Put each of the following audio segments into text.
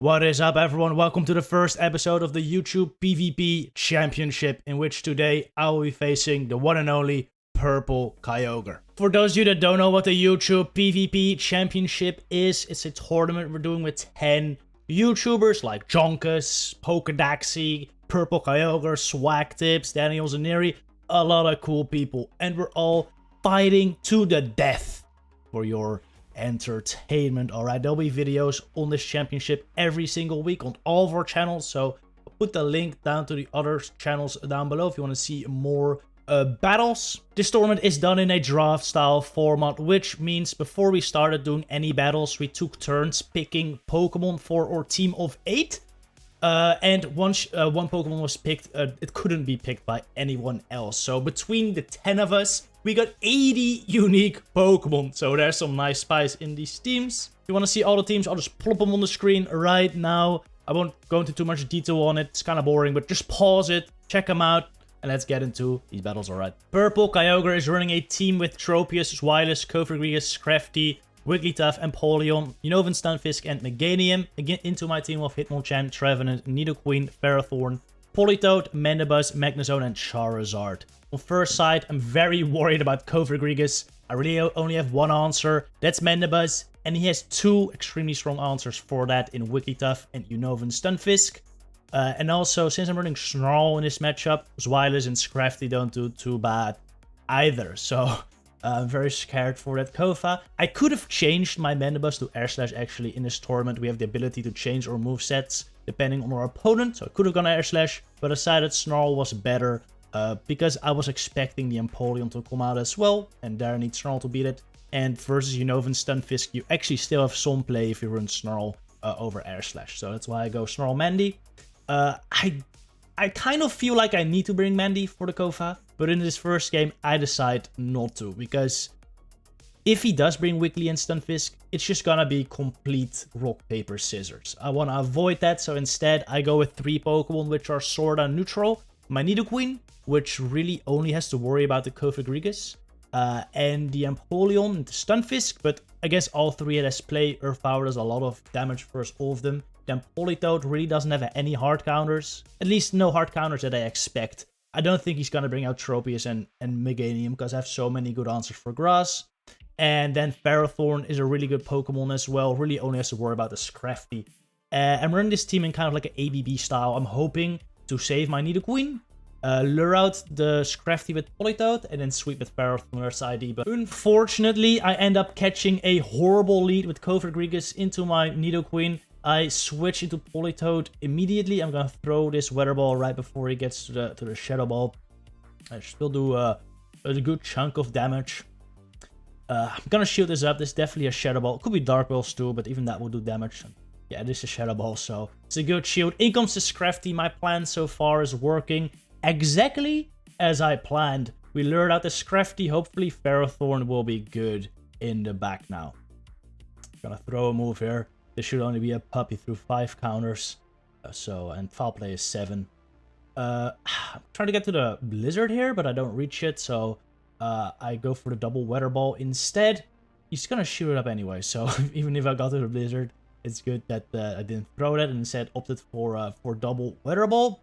What is up, everyone? Welcome to the first episode of the YouTube PvP Championship, in which today I will be facing the one and only Purple Kyogre. For those of you that don't know what the YouTube PvP Championship is, it's a tournament we're doing with 10 YouTubers like Jonkus, Pokedaxi, Purple Kyogre, Swag Tips, Daniel Zaneri, a lot of cool people, and we're all fighting to the death for your entertainment. Alright, there'll be videos on this championship every single week on all of our channels, so I'll put the link down to the other channels down below if you want to see more battles. This tournament is done in a draft style format, which means before we started doing any battles, we took turns picking Pokemon for our team of 8. And once one Pokemon was picked, it couldn't be picked by anyone else. So between the 10 of us, we got 80 unique Pokemon. So there's some nice spice in these teams. If you want to see all the teams, I'll just plop them on the screen right now. I won't go into too much detail on it. It's kind of boring, but just pause it, check them out, and let's get into these battles, alright. Purple Kyogre is running a team with Tropius, Zweilous, Kyogre, Crafty, Wigglytuff, Empoleon, Unova, Stunfisk, and Meganium. Again, into my team of Hitmonchan, Trevenant, Nidoqueen, Ferrothorn, Politoed, Mandibuzz, Magnezone, and Charizard. On first sight, I'm very worried about Kyogre. I really only have one answer. That's Mandibuzz, and he has two extremely strong answers for that in Wigglytuff and Unova and Stunfisk. And also, since I'm running Snarl in this matchup, Zweilous and Scrafty don't do too bad either. So I'm very scared for that Kofa. I could have changed my Mandibuzz to Air Slash actually in this tournament. We have the ability to change our movesets depending on our opponent. So I could have gone Air Slash, but decided Snarl was better because I was expecting the Empoleon to come out as well. And there I need Snarl to beat it. And versus Unova and Stunfisk, you actually still have some play if you run Snarl over Air Slash. So that's why I go Snarl Mandy. I kind of feel like I need to bring Mandy for the Kofa, but in this first game, I decide not to, because if he does bring Wiggly and Stunfisk, it's just gonna be complete rock, paper, scissors. I want to avoid that, so instead, I go with 3 Pokemon, which are sorta neutral. My Nidoqueen, which really only has to worry about the Kyogre, and the Empoleon and the Stunfisk, but I guess all 3 it has play. Earth Power does a lot of damage versus all of them. Then Politoed really doesn't have any hard counters. At least no hard counters that I expect. I don't think he's going to bring out Tropius and Meganium because I have so many good answers for Grass. And then Ferrothorn is a really good Pokemon as well. Really only has to worry about the Scrafty. I'm running this team in kind of like an ABB style. I'm hoping to save my Nidoqueen, lure out the Scrafty with Politoed, and then sweep with Ferrothorn's ID. But unfortunately, I end up catching a horrible lead with Kyogre into my Nidoqueen. I switch into Politoed immediately. I'm gonna throw this Weather Ball right before he gets to the Shadow Ball. I still do a good chunk of damage. I'm gonna shield this up. This is definitely a Shadow Ball. It could be Dark Balls too, but even that will do damage. Yeah, this is a Shadow Ball, so it's a good shield. In comes the Scrafty. My plan so far is working exactly as I planned. We lured out the Scrafty. Hopefully Ferrothorn will be good in the back now. Gonna throw a move here. This should only be a puppy through 5 counters. And foul play is 7. I'm trying to get to the Blizzard here, but I don't reach it. So I go for the double Weather Ball instead. He's gonna shoot it up anyway. So even if I got to the Blizzard, it's good that I didn't throw that and instead opted for double Weather Ball.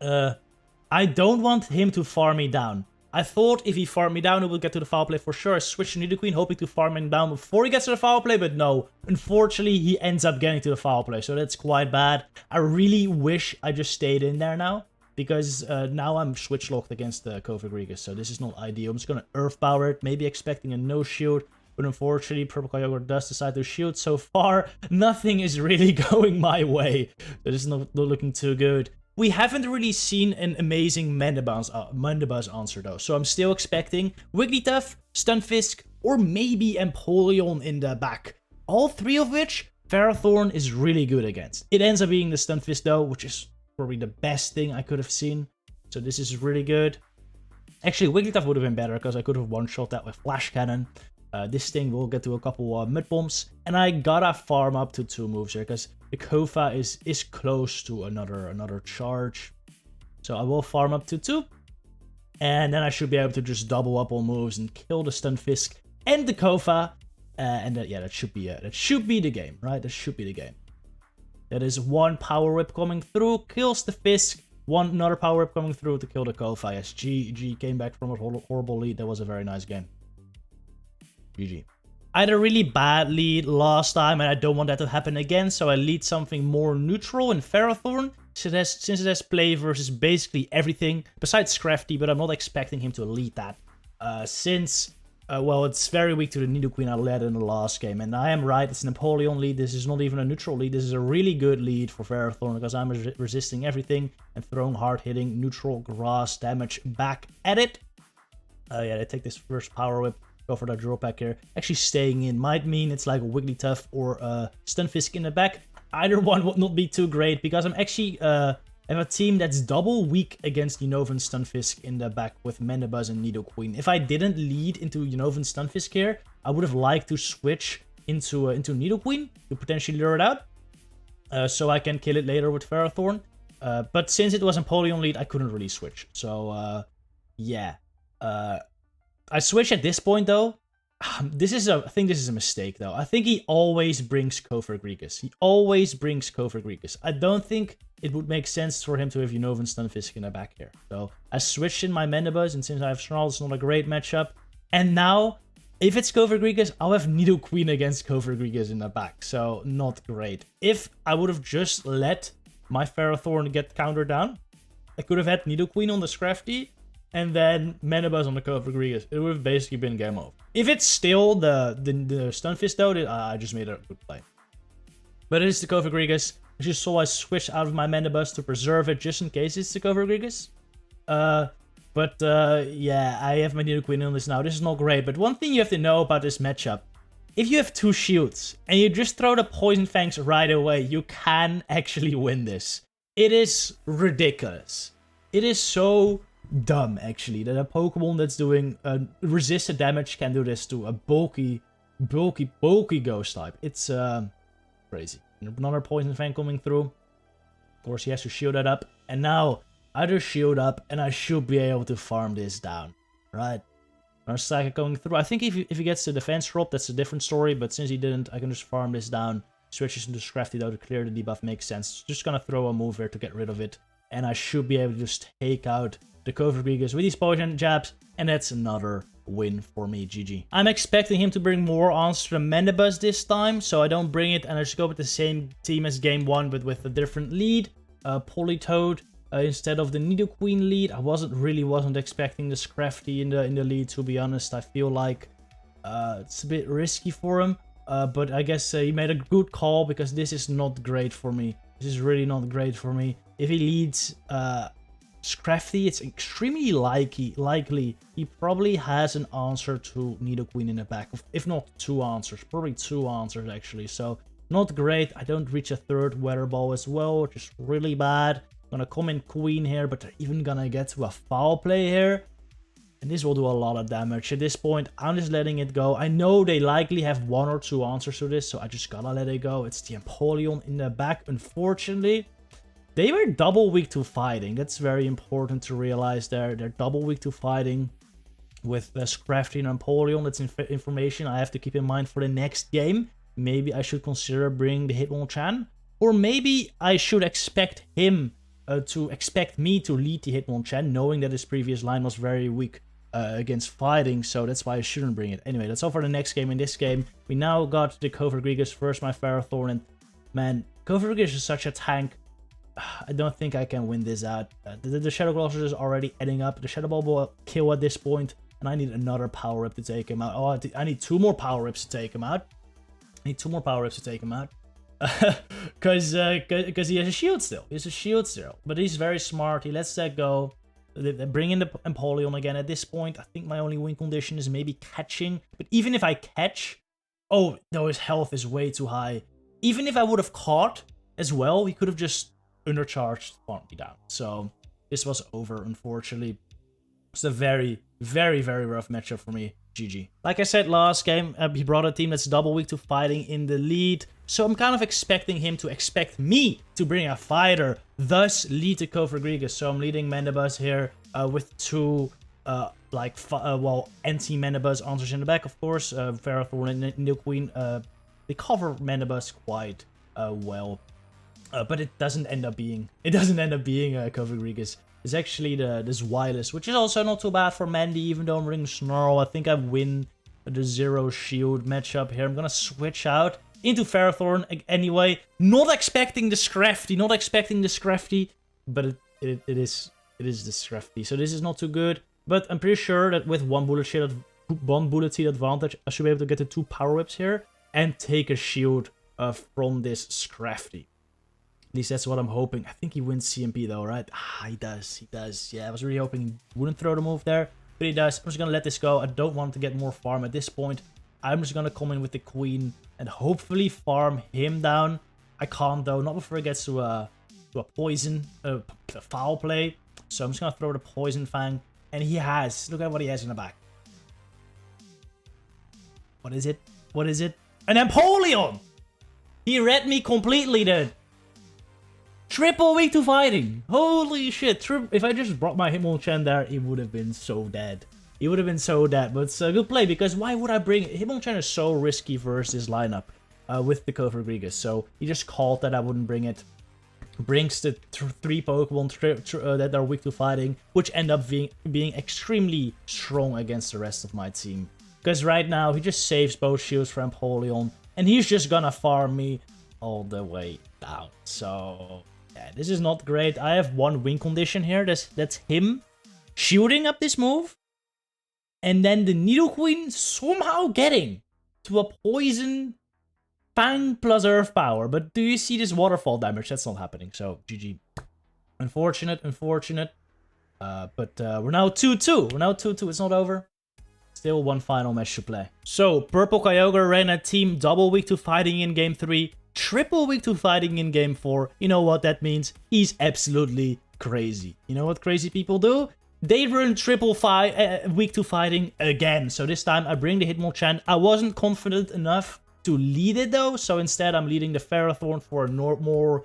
I don't want him to farm me down. I thought if he farmed me down, he would get to the foul play for sure. I switched to Nidoqueen, hoping to farm him down before he gets to the foul play, but no. Unfortunately, he ends up getting to the foul play, so that's quite bad. I really wish I just stayed in there now, because now I'm switch locked against the Kyogre, so this is not ideal. I'm just gonna Earth Power it, maybe expecting a no shield, but unfortunately, Purple Kyogre does decide to shield. So far, nothing is really going my way. This is not looking too good. We haven't really seen an amazing Mandibuzz answer though, so I'm still expecting Wigglytuff, Stunfisk, or maybe Empoleon in the back. All 3 of which Ferrothorn is really good against. It ends up being the Stunfisk though, which is probably the best thing I could have seen. So this is really good. Actually, Wigglytuff would have been better because I could have one-shot that with Flash Cannon. This thing will get to a couple Mud Bombs, and I gotta farm up to 2 moves here because the Kofa is close to another charge. So I will farm up to 2, and then I should be able to just double up on moves and kill the Stunfisk and the Kofa, And yeah, that should be the game, right? That should be the game. That is one power whip coming through, kills the Fisk. Another power whip coming through to kill the Kofa. Yes, GG came back from a horrible lead. That was a very nice game. GG. I had a really bad lead last time, and I don't want that to happen again, so I lead something more neutral in Ferrothorn, since it has play versus basically everything, besides Scrafty, but I'm not expecting him to lead that, well, it's very weak to the Nidoqueen I led in the last game, and I am right, it's a Napoleon lead, this is not even a neutral lead, this is a really good lead for Ferrothorn, because I'm resisting everything, and throwing hard-hitting neutral grass damage back at it. Yeah, they take this first power whip. Go for that draw pack here. Actually staying in might mean it's like a Wigglytuff or a Stunfisk in the back. Either one would not be too great because I'm actually have a team that's double weak against Unova and Stunfisk in the back with Mandibuzz and Nidoqueen. If I didn't lead into Unova and Stunfisk here, I would have liked to switch into Nidoqueen to potentially lure it out. So I can kill it later with Ferrothorn. But since it was a Napoleon lead, I couldn't really switch. So yeah. I switch at this point though. I think this is a mistake though. I think he always brings Cofagrigus. He always brings Cofagrigus. I don't think it would make sense for him to have Unova and Stunfisk in the back here. So I switched in my Mandibuzz, and since I have Snarl, it's not a great matchup. And now, if it's Cofagrigus, I'll have Nidoqueen against Cofagrigus in the back. So not great. If I would have just let my Ferrothorn get countered down, I could have had Nidoqueen on the Scrafty, and then Mandibuzz on the Cofagrigus. It would have basically been game over. If it's still the Stunfisk though, I just made a good play. But it is the Cofagrigus. As you saw, I switched out of my Mandibuzz to preserve it just in case it's the Cofagrigus. Yeah, I have my Nidoqueen on this now. This is not great, but one thing you have to know about this matchup. If you have two shields and you just throw the Poison Fangs right away, you can actually win this. It is ridiculous. It is so dumb, actually, that a Pokemon that's doing resisted damage can do this to a bulky ghost type. It's crazy. Another Poison Fang coming through. Of course, he has to shield that up. And now, I just shield up, and I should be able to farm this down. Right? Another Psychic going through. I think if he gets the defense drop, that's a different story. But since he didn't, I can just farm this down. Switches into Scrafty though to clear the debuff. Makes sense. Just gonna throw a move here to get rid of it. And I should be able to just take out the Cofagrigus with these poison jabs, and that's another win for me, GG. I'm expecting him to bring more answers to the Mandibuzz this time, so I don't bring it, and I just go with the same team as game 1, but with a different lead. Politoed instead of the Nidoqueen lead. I wasn't expecting the Scrafty in the lead, to be honest. I feel like it's a bit risky for him, but I guess he made a good call, because this is not great for me. This is really not great for me. If he leads Scrafty, it's extremely likely he probably has an answer to Nidoqueen in the back. If not two answers, probably two answers actually. So not great. I don't reach a third Weather Ball as well, which is really bad. Gonna come in Queen here, but they're even gonna get to a foul play here. And this will do a lot of damage. At this point, I'm just letting it go. I know they likely have one or two answers to this, so I just gotta let it go. It's the Empoleon in the back, unfortunately. They were double weak to fighting. That's very important to realize there. They're double weak to fighting with Scrafty and Empoleon. That's information I have to keep in mind for the next game. Maybe I should consider bringing the Hitmonchan. Or maybe I should expect him to expect me to lead the Hitmonchan, knowing that his previous line was very weak against fighting. So that's why I shouldn't bring it. Anyway, that's all for the next game. In this game, we now got the Cofagrigus first, my Ferrothorn. And man, Cofagrigus is such a tank. I don't think I can win this out. The Shadow Colossus is already adding up. The Shadow Ball will kill at this point, and I need another Power Whip to take him out. Oh, I need two more Power Whips to take him out. Because he has a shield still. He has a shield still. But he's very smart. He lets that go. They bring in the Empoleon again. At this point, I think my only win condition is maybe catching. But even if I catch... Oh, no, his health is way too high. Even if I would have caught as well, he could have just undercharged, farmed me down. So this was over, unfortunately. It's a very, very, very rough matchup for me. GG. Like I said last game, he brought a team that's double weak to fighting in the lead. So I'm kind of expecting him to expect me to bring a fighter, thus lead to Cofagrigus. So I'm leading Mandibuzz here with two anti-Mandibuzz answers in the back, of course. Ferrothorn and Nidoqueen. They cover Mandibuzz quite well. But it doesn't end up being. It doesn't end up being Kyogre. It's actually this wireless, which is also not too bad for Mandy, even though I'm ring Snarl. I think I win the Zero Shield matchup here. I'm gonna switch out into Ferrothorn anyway. Not expecting the Scrafty, but it is the Scrafty. So this is not too good. But I'm pretty sure that with one bullet seed advantage, I should be able to get the 2 power whips here and take a shield from this Scrafty. At least that's what I'm hoping. I think he wins CMP though, right? Ah, he does. Yeah, I was really hoping he wouldn't throw the move there, but he does. I'm just gonna let this go. I don't want to get more farm at this point. I'm just gonna come in with the Queen and hopefully farm him down. I can't though, not before it gets to a poison, a foul play. So I'm just gonna throw the Poison Fang, and he has. Look at what he has in the back. What is it? An Empoleon! He read me completely, dude. Triple weak to fighting. Holy shit. If I just brought my Hitmonchan there, he would have been so dead. But it's a good play, because why would I bring... Hitmonchan is so risky versus this lineup with the Kyogre. So he just called that I wouldn't bring it. Brings the 3 Pokemon that are weak to fighting, which end up being extremely strong against the rest of my team. Because right now, he just saves both shields for Empoleon, and he's just gonna farm me all the way down. So... yeah, this is not great. I have one win condition here. That's him shooting up this move. And then the Nidoqueen somehow getting to a Poison Fang plus Earth Power. But do you see this waterfall damage? That's not happening. So, GG. Unfortunate. But we're now 2-2. It's not over. Still one final match to play. So, Purple Kyogre ran a team double weak to fighting in Game 3. Triple weak to fighting in Game 4. You know what that means? He's absolutely crazy. You know what crazy people do? They run triple weak to fighting again. So this time I bring the Hitmonchan. I wasn't confident enough to lead it though. So instead I'm leading the Ferrothorn for a more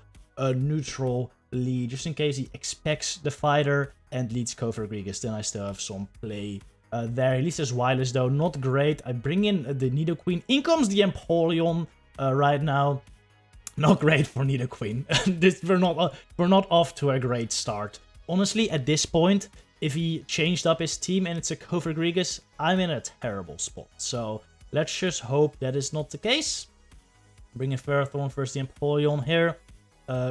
neutral lead. Just in case he expects the fighter and leads Kyogre. Then I still have some play there. At least there's wireless though. Not great. I bring in the Nidoqueen. In comes the Empoleon right now. Not great for Nidoqueen. We're not off to a great start. Honestly, at this point, if he changed up his team and it's a Kyogre, I'm in a terrible spot. So let's just hope that is not the case. Bring in Ferrothorn first, the Empoleon here.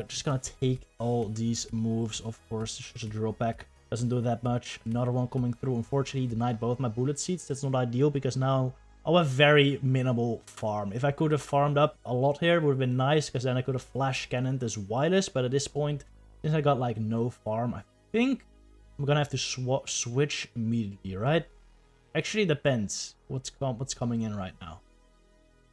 Just gonna take all these moves, of course. It's just a drill pack. Doesn't do that much. Another one coming through. Unfortunately, denied both my bullet seeds. That's not ideal because now I'll have very minimal farm. If I could have farmed up a lot here, it would have been nice, because then I could have flash cannoned this wireless. But at this point, since I got like no farm, I think I'm gonna have to switch immediately, right? Actually, it depends what's coming in right now.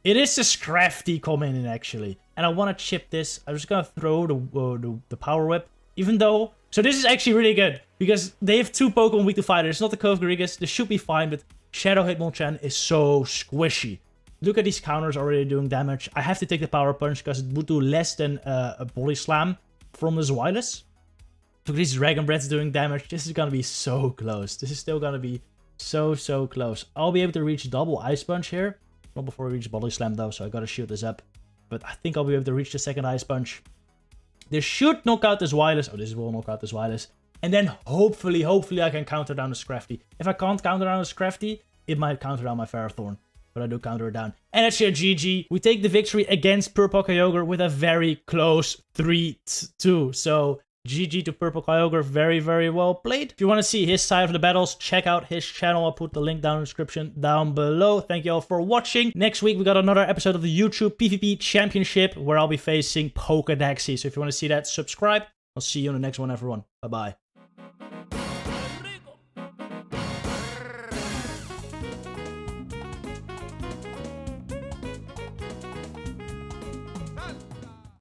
It is the Scrafty coming in actually, and I want to chip this. I'm just gonna throw the Power Whip, even though. So this is actually really good because they have 2 Pokemon weak to fighter. It's not the Kyogre. This should be fine, but Shadow Hitmonchan is so squishy. Look at these counters already doing damage. I have to take the Power Punch because it would do less than a Body Slam from this wireless. Look at these Dragon Breaths doing damage. This is gonna be so close. This is still gonna be so close. I'll be able to reach double Ice Punch here. Not before I reach Body Slam though, so I gotta shield this up. But I think I'll be able to reach the second Ice Punch. This should knock out this wireless. Oh, this will knock out this wireless. And then hopefully I can counter down the Scrafty. If I can't counter down the Scrafty, it might counter down my Ferrothorn. But I do counter it down. And that's your GG. We take the victory against Purple Kyogre with a very close 3-2. So GG to Purple Kyogre. Very well played. If you want to see his side of the battles, check out his channel. I'll put the link down in the description down below. Thank you all for watching. Next week, we got another episode of the YouTube PvP Championship where I'll be facing Pokédaxi. So if you want to see that, subscribe. I'll see you on the next one, everyone. Bye-bye.